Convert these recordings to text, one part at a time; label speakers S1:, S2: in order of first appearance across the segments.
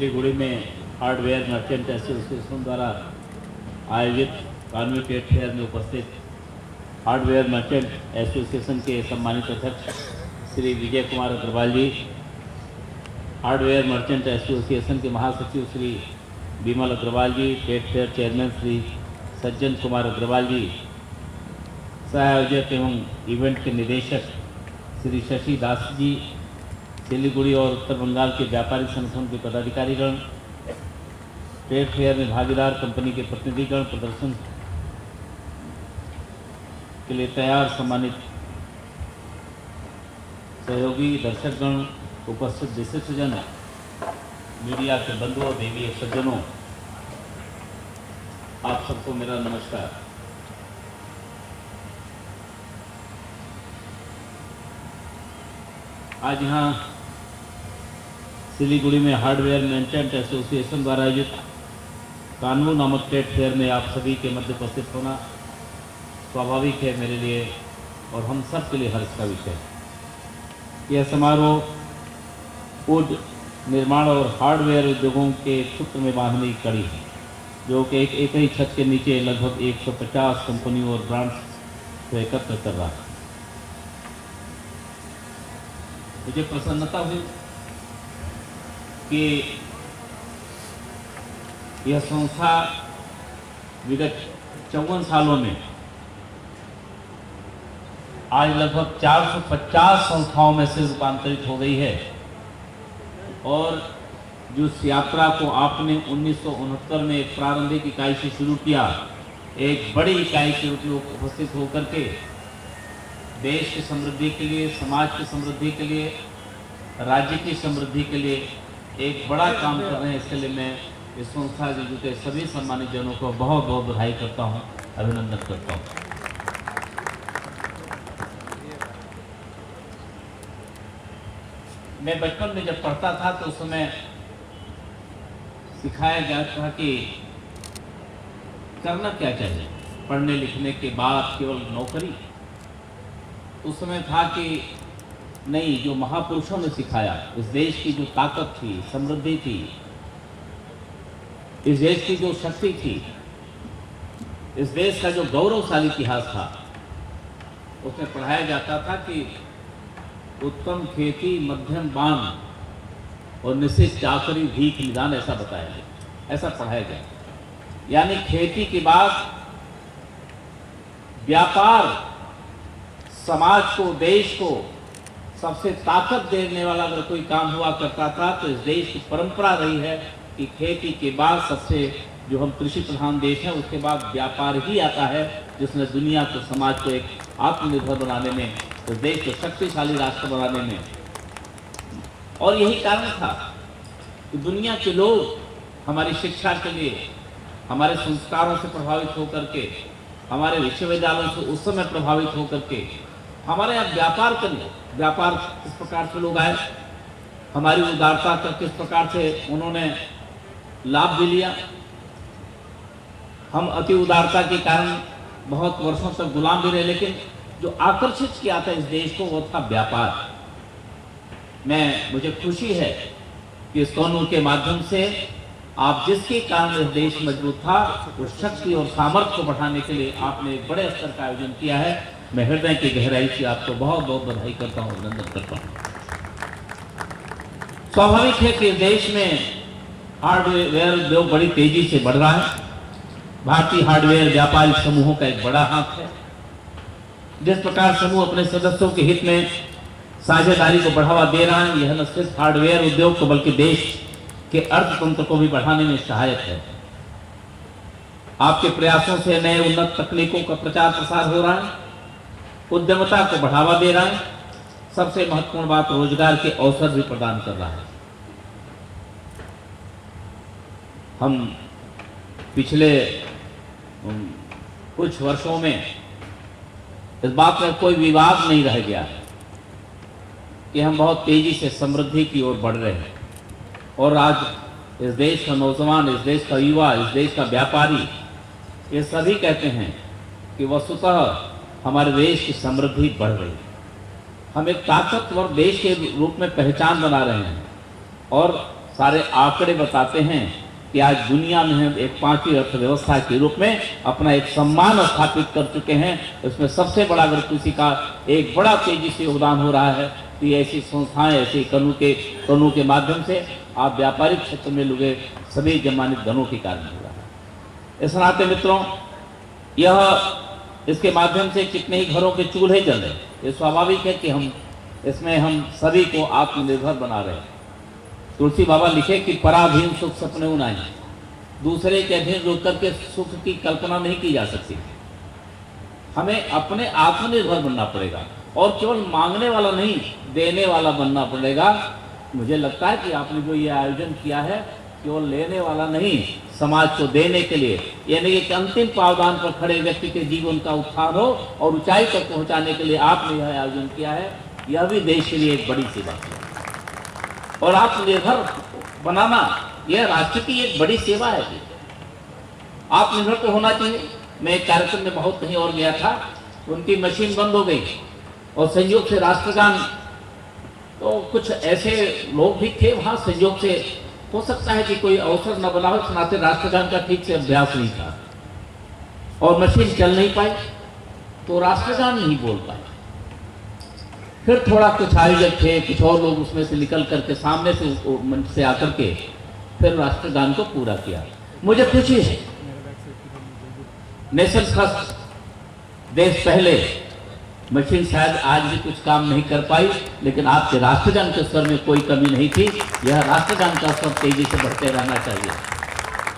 S1: सिलीगुड़ी में hardware merchant association द्वारा आयोजित कानूनी ट्रेड फेयर में उपस्थित हार्डवेयर मर्चेंट एसोसिएशन के सम्मानित अध्यक्ष श्री विजय कुमार अग्रवाल जी, हार्डवेयर मर्चेंट एसोसिएशन के महासचिव श्री विमल अग्रवाल जी, trade fair chairman Shri Sajjan Kumar Agarwal जी, सह आयोजक एवं इवेंट के निदेशक श्री शशि दास जी, सिलीगुड़ी और उत्तर बंगाल के व्यापारी संगठन के पदाधिकारीगण, ट्रेड फेयर में भागीदार कंपनी के प्रतिनिधिगण, प्रदर्शन के लिए तैयार सम्मानित सहयोगी दर्शकगण, उपस्थित विशिष्टजन, मीडिया के बंधुओं, देवी सज्जनों, आप सबको मेरा नमस्कार। आज यहाँ सिलीगुड़ी में हार्डवेयर मर्चेंट एसोसिएशन द्वारा आयोजित कानून नामक ट्रेड फेयर में आप सभी के मध्य उपस्थित होना स्वाभाविक है मेरे लिए और हम सब के लिए हर्ष का विषय है। यह समारोह वुड निर्माण और हार्डवेयर उद्योगों के सूत्र में बांधने की कड़ी है, जो कि एक ही छत के नीचे लगभग 150 कंपनियों और ब्रांड्स को एकत्र कर रहा है। मुझे प्रसन्नता हुई कि यह संस्था विगत 54 सालों में आज लगभग 450 संस्थाओं में से रूपांतरित हो गई है और जिस यात्रा को आपने 1969 में एक प्रारंभिक इकाई से शुरू किया, एक बड़ी इकाई के रूप में उपस्थित होकर के देश की समृद्धि के लिए, समाज की समृद्धि के लिए, राज्य की समृद्धि के लिए एक बड़ा काम कर रहे हैं। इसके लिए मैं इस संस्था से जुटे सभी सम्मानित जनों को बहुत बहुत बधाई करता हूं, अभिनंदन करता हूं। मैं बचपन में जब पढ़ता था तो उस समय सिखाया गया था कि करना क्या चाहिए, पढ़ने लिखने के बाद केवल नौकरी। उस समय था कि नहीं, जो महापुरुषों ने सिखाया, इस देश की जो ताकत थी, समृद्धि थी, इस देश की जो शक्ति थी, इस देश का जो गौरवशाली इतिहास था, उसमें पढ़ाया जाता था कि उत्तम खेती, मध्यम बान और निश्चित चाकरी, भीख निदान, ऐसा बताया गया, ऐसा पढ़ाया गया। यानी खेती के बाद व्यापार समाज को, देश को सबसे ताकत देने वाला अगर कोई काम हुआ करता था तो इस देश की परंपरा रही है कि खेती के बाद सबसे, जो हम कृषि प्रधान देश है, उसके बाद व्यापार ही आता है, जिसने दुनिया को, समाज को एक आत्मनिर्भर बनाने में, इस देश को शक्तिशाली राष्ट्र बनाने में। और यही कारण था कि दुनिया के लोग हमारी शिक्षा के लिए, हमारे संस्कारों से प्रभावित होकर के, हमारे विश्वविद्यालयों से उस समय प्रभावित होकर के हमारे यहाँ व्यापार करने, व्यापार किस प्रकार से लोग आए, हमारी उदारता का किस प्रकार से उन्होंने लाभ भी लिया। हम अति उदारता के कारण बहुत वर्षों तक गुलाम भी रहे, लेकिन जो आकर्षित किया था इस देश को वो था व्यापार। मुझे खुशी है कि इस कानून के माध्यम से आप जिसके कारण इस देश मजबूत था, उस शक्ति और सामर्थ्य को बढ़ाने के लिए आपने एक बड़े स्तर का आयोजन किया है। मैं हृदय की गहराई से आपको बहुत बहुत बधाई करता हूँ, अभिनंदन करता हूँ। स्वाभाविक है कि देश में हार्डवेयर उद्योग बड़ी तेजी से बढ़ रहा है। भारतीय हार्डवेयर व्यापारिक समूहों का एक बड़ा हाथ है। जिस प्रकार समूह अपने सदस्यों के हित में साझेदारी को बढ़ावा दे रहा है, यह न सिर्फ हार्डवेयर उद्योग को बल्कि देश के अर्थतंत्र को भी बढ़ाने में सहायक है। आपके प्रयासों से नए उन्नत तकनीकों का प्रचार प्रसार हो रहा है, उद्यमता को बढ़ावा दे रहा है, सबसे महत्वपूर्ण बात रोजगार के अवसर भी प्रदान कर रहा है। हम पिछले कुछ वर्षों में इस बात में कोई विवाद नहीं रह गया है कि हम बहुत तेजी से समृद्धि की ओर बढ़ रहे हैं और आज इस देश का नौजवान, इस देश का युवा, इस देश का व्यापारी, ये सभी कहते हैं कि वस्तुतः हमारे देश की समृद्धि बढ़ रही है। हम एक ताकतवर देश के रूप में पहचान बना रहे हैं और सारे आंकड़े बताते हैं कि आज दुनिया में हम एक 5वीं अर्थव्यवस्था के रूप में अपना एक सम्मान स्थापित कर चुके हैं। इसमें सबसे बड़ा अगर किसी का एक बड़ा तेजी से योगदान हो रहा है तो ये ऐसी संस्थाएं, ऐसे कानून के माध्यम से आप व्यापारिक क्षेत्र में लगे सभी जमानत धनों के कारण हो रहा है। इस नाते मित्रों, इसके माध्यम से कितने ही घरों के चूल्हे जल रहे हैं। ये स्वाभाविक है कि हम सभी को आत्मनिर्भर बना रहे हैं। तुलसी बाबा लिखे कि पराधीन सुख सपने उनाए, दूसरे के अधीन रुक करके सुख की कल्पना नहीं की जा सकती। हमें अपने आत्मनिर्भर बनना पड़ेगा और केवल मांगने वाला नहीं, देने वाला बनना पड़ेगा। मुझे लगता है कि आपने जो ये आयोजन किया है केवल लेने वाला नहीं, समाज को देने के लिए, यानी कि अंतिम पावदान पर खड़े व्यक्ति के जीवन का उत्थान हो और ऊंचाई तक पहुंचाने के लिए आपने यह आयोजन किया है। यह भी देश के लिए एक बड़ी सेवा है और आत्मनिर्भर बनाना यह राष्ट्र की एक बड़ी सेवा है। आत्मनिर्भर तो होना चाहिए। मैं एक कार्यक्रम में बहुत कहीं और गया था, उनकी मशीन बंद हो गई और संयोग से राष्ट्रगान, तो कुछ ऐसे लोग भी थे वहां, संयोग से हो सकता है कि कोई अवसर न बना हो, सुनाते राष्ट्रगान का ठीक से अभ्यास नहीं था और मशीन चल नहीं पाई तो राष्ट्रगान नहीं बोल पाए। फिर थोड़ा कुछ आयोजक थे, कुछ और लोग उसमें से निकल करके सामने से मंच से आकर के फिर राष्ट्रगान को पूरा किया। मुझे खुशी है, नेशन फर्स्ट, देश पहले मशीन शायद आज भी कुछ काम नहीं कर पाई, लेकिन आपके राष्ट्रगान के स्वर में कोई कमी नहीं थी। यह राष्ट्रगान का स्वर तेजी से बढ़ते रहना चाहिए।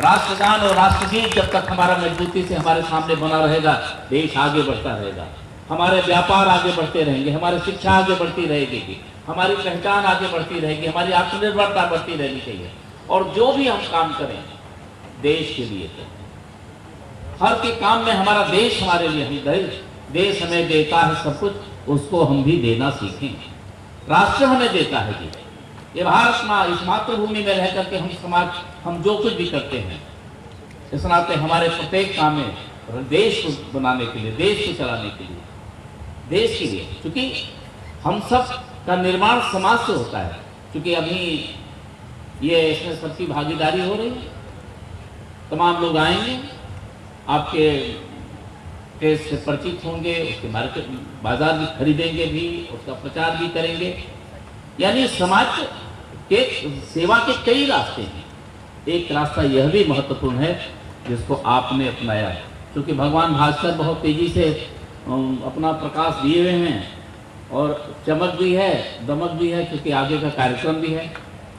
S1: राष्ट्रगान और राष्ट्रगीत जब तक हमारा मजबूती से हमारे सामने बना रहेगा, देश आगे बढ़ता रहेगा, हमारे व्यापार आगे बढ़ते रहेंगे, हमारी शिक्षा आगे बढ़ती रहेगी, हमारी पहचान आगे बढ़ती रहेगी, हमारी आत्मनिर्भरता बढ़ती रहनी चाहिए। और जो भी हम काम करें देश के लिए करें, हर के काम में हमारा देश हमारे लिए, हम देश हमें देता है सब कुछ, उसको हम भी देना सीखें। राष्ट्र हमें देता है जी, ये भारत माँ, इस मातृभूमि में रह करके हम जो कुछ भी करते हैं, इस नाते हमारे प्रत्येक काम में देश को बनाने के लिए, देश को चलाने के लिए, देश के लिए, क्योंकि हम सब का निर्माण समाज से होता है। क्योंकि अभी ये इसमें सबकी भागीदारी हो रही है, तमाम लोग आएंगे, आपके देश से परिचित होंगे, उसके मार्केट बाजार भी खरीदेंगे भी, उसका प्रचार भी करेंगे। यानी समाज के सेवा के कई रास्ते हैं। एक रास्ता यह भी महत्वपूर्ण है जिसको आपने अपनाया है, क्योंकि भगवान भास्कर बहुत तेजी से अपना प्रकाश दिए हुए हैं और चमक भी है, दमक भी है, क्योंकि आगे का कार्यक्रम भी है।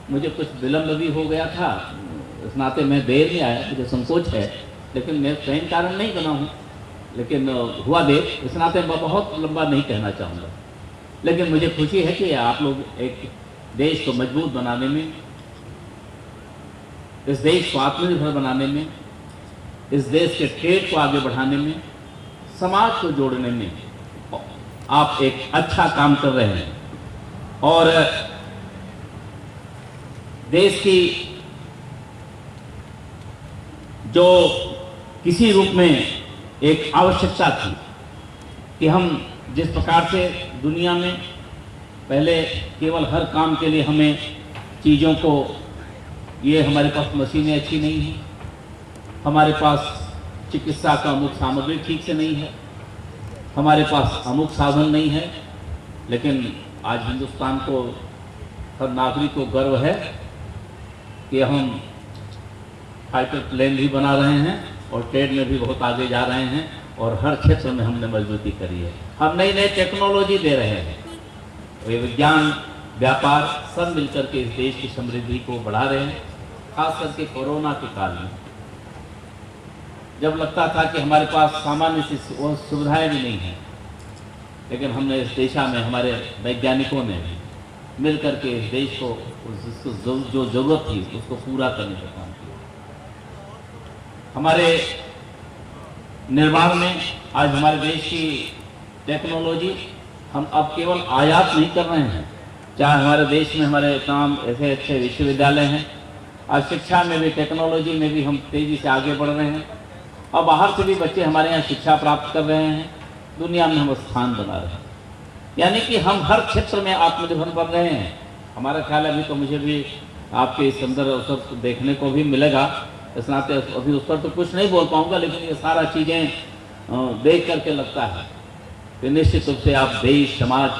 S1: मुझे कुछ विलम्ब भी हो गया था, इस नाते मैं देर में आया, मुझे संकोच है, लेकिन मैं कहीं कारण नहीं बना हूँ, लेकिन हुआ देर, इस नाते मैं बहुत लंबा नहीं कहना चाहूँगा। लेकिन मुझे खुशी है कि आप लोग एक देश को मजबूत बनाने में, इस देश को आत्मनिर्भर बनाने में, इस देश के ट्रेड को आगे बढ़ाने में, समाज को जोड़ने में आप एक अच्छा काम कर रहे हैं। और देश की जो किसी रूप में एक आवश्यकता थी कि हम जिस प्रकार से दुनिया में पहले केवल हर काम के लिए हमें चीज़ों को, ये हमारे पास मशीनें अच्छी नहीं हैं, हमारे पास चिकित्सा का अमुक सामग्री ठीक से नहीं है, हमारे पास अमुक साधन नहीं है, लेकिन आज हिंदुस्तान को, हर नागरिक को गर्व है कि हम फाइटर प्लेन भी बना रहे हैं और ट्रेड में भी बहुत आगे जा रहे हैं और हर क्षेत्र में हमने मजबूती करी है। हम नई नई टेक्नोलॉजी दे रहे हैं, ये विज्ञान, व्यापार सब मिलकर के इस देश की समृद्धि को बढ़ा रहे हैं। खास करके कोरोना के काल में जब लगता था कि हमारे पास सामान्य सी सुविधाएं भी नहीं हैं, लेकिन हमने इस दिशा में, हमारे वैज्ञानिकों ने मिल करके इस देश को, उसको जो जरूरत थी उसको पूरा करने का काम किया। हमारे निर्माण में आज हमारे देश की टेक्नोलॉजी हम अब केवल आयात नहीं कर रहे हैं, चाहे हमारे देश में हमारे तमाम ऐसे अच्छे विश्वविद्यालय हैं, आज शिक्षा में भी, टेक्नोलॉजी में भी हम तेज़ी से आगे बढ़ रहे हैं और बाहर से भी बच्चे हमारे यहाँ शिक्षा प्राप्त कर रहे हैं, दुनिया में हम स्थान बना रहे हैं। यानी कि हम हर क्षेत्र में आत्मनिर्भर बन रहे हैं। हमारा ख्याल है, अभी तो मुझे भी आपके इस अंदर अवसर को देखने को भी मिलेगा। इस नाते अभी उस पर तो कुछ नहीं बोल पाऊँगा, लेकिन ये सारा चीज़ें देख करके लगता है कि निश्चित रूप से आप देश समाज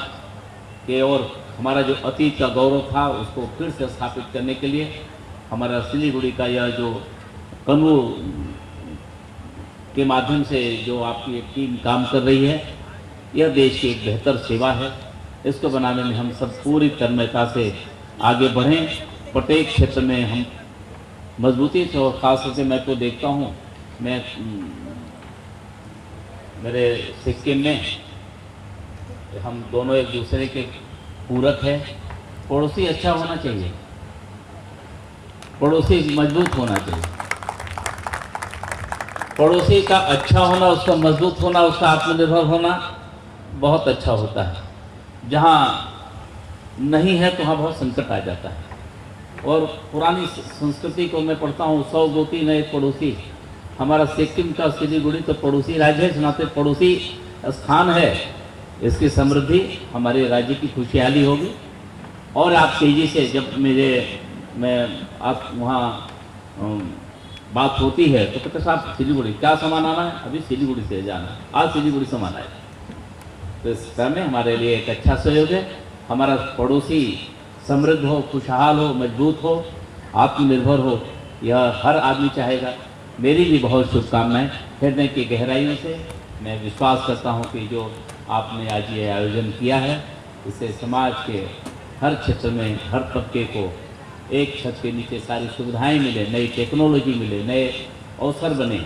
S1: के और हमारा जो अतीत का गौरव था उसको फिर से स्थापित करने के लिए हमारा सिलीगुड़ी का यह जो कनू के माध्यम से जो आपकी एक टीम काम कर रही है, यह देश की एक बेहतर सेवा है। इसको बनाने में हम सब पूरी तन्मयता से आगे बढ़ें। प्रत्येक क्षेत्र में हम मजबूती से, और खास से मैं तो देखता हूँ, मैं मेरे सिक्किम में हम दोनों एक दूसरे के पूरक है। पड़ोसी अच्छा होना चाहिए, पड़ोसी मजबूत होना चाहिए। पड़ोसी का अच्छा होना, उसका मजबूत होना, उसका आत्मनिर्भर होना बहुत अच्छा होता है। जहाँ नहीं है तो वहाँ बहुत संकट आ जाता है। और पुरानी संस्कृति को मैं पढ़ता हूँ, 100 गोती न एक पड़ोसी। हमारा सिक्किम का सिलीगुड़ी तो पड़ोसी राज्य है, नाते पड़ोसी स्थान है। इसकी समृद्धि हमारे राज्य की खुशहाली होगी। और आप तेज़ी से, जब मैं आप वहाँ बात होती है तो कहते साहब सिलीगुड़ी क्या सामान आना है, अभी सिलीगुड़ी से जाना है, आज सिलीगुड़ी सामान आएगा। तो इस समय हमारे लिए एक अच्छा सहयोग है। हमारा पड़ोसी समृद्ध हो, खुशहाल हो, मजबूत हो, आत्मनिर्भर हो, यह हर आदमी चाहेगा। मेरी भी बहुत शुभकामनाएं। हृदय की गहराइयों से मैं विश्वास करता हूं कि जो आपने आज ये आयोजन किया है, इससे समाज के हर क्षेत्र में हर तबके को एक छत के नीचे सारी सुविधाएं मिले, नई टेक्नोलॉजी मिले, नए अवसर बने।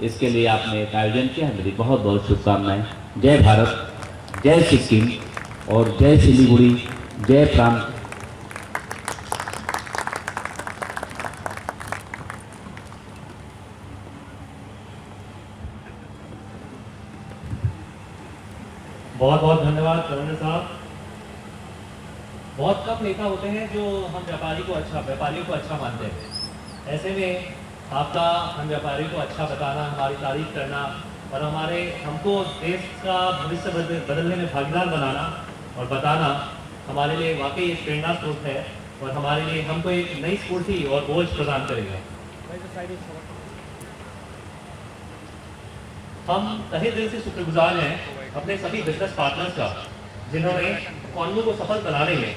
S1: इसके लिए आपने एक आयोजन किया है। मेरी बहुत बहुत शुभकामनाएं। जय भारत, जय सिक्किम और जय सिलीगुड़ी, जय प्रांत।
S2: बहुत बहुत धन्यवाद गवर्नर साहब। बहुत कम नेता होते हैं जो हम व्यापारियों को अच्छा मानते हैं। ऐसे में आपका हम व्यापारियों को अच्छा बताना, हमारी तारीफ करना और हमको देश का भविष्य बदलने में भागीदार बनाना और बताना हमारे लिए वाकई एक प्रेरणा स्रोत है और हमारे लिए हमको एक नई स्फूर्ति और बोझ प्रदान करेगा। हम तहे दिल से शुक्रगुजार हैं अपने सभी बिजनेस पार्टनर्स का, जिन्होंने कॉन्वो को सफल बनाने में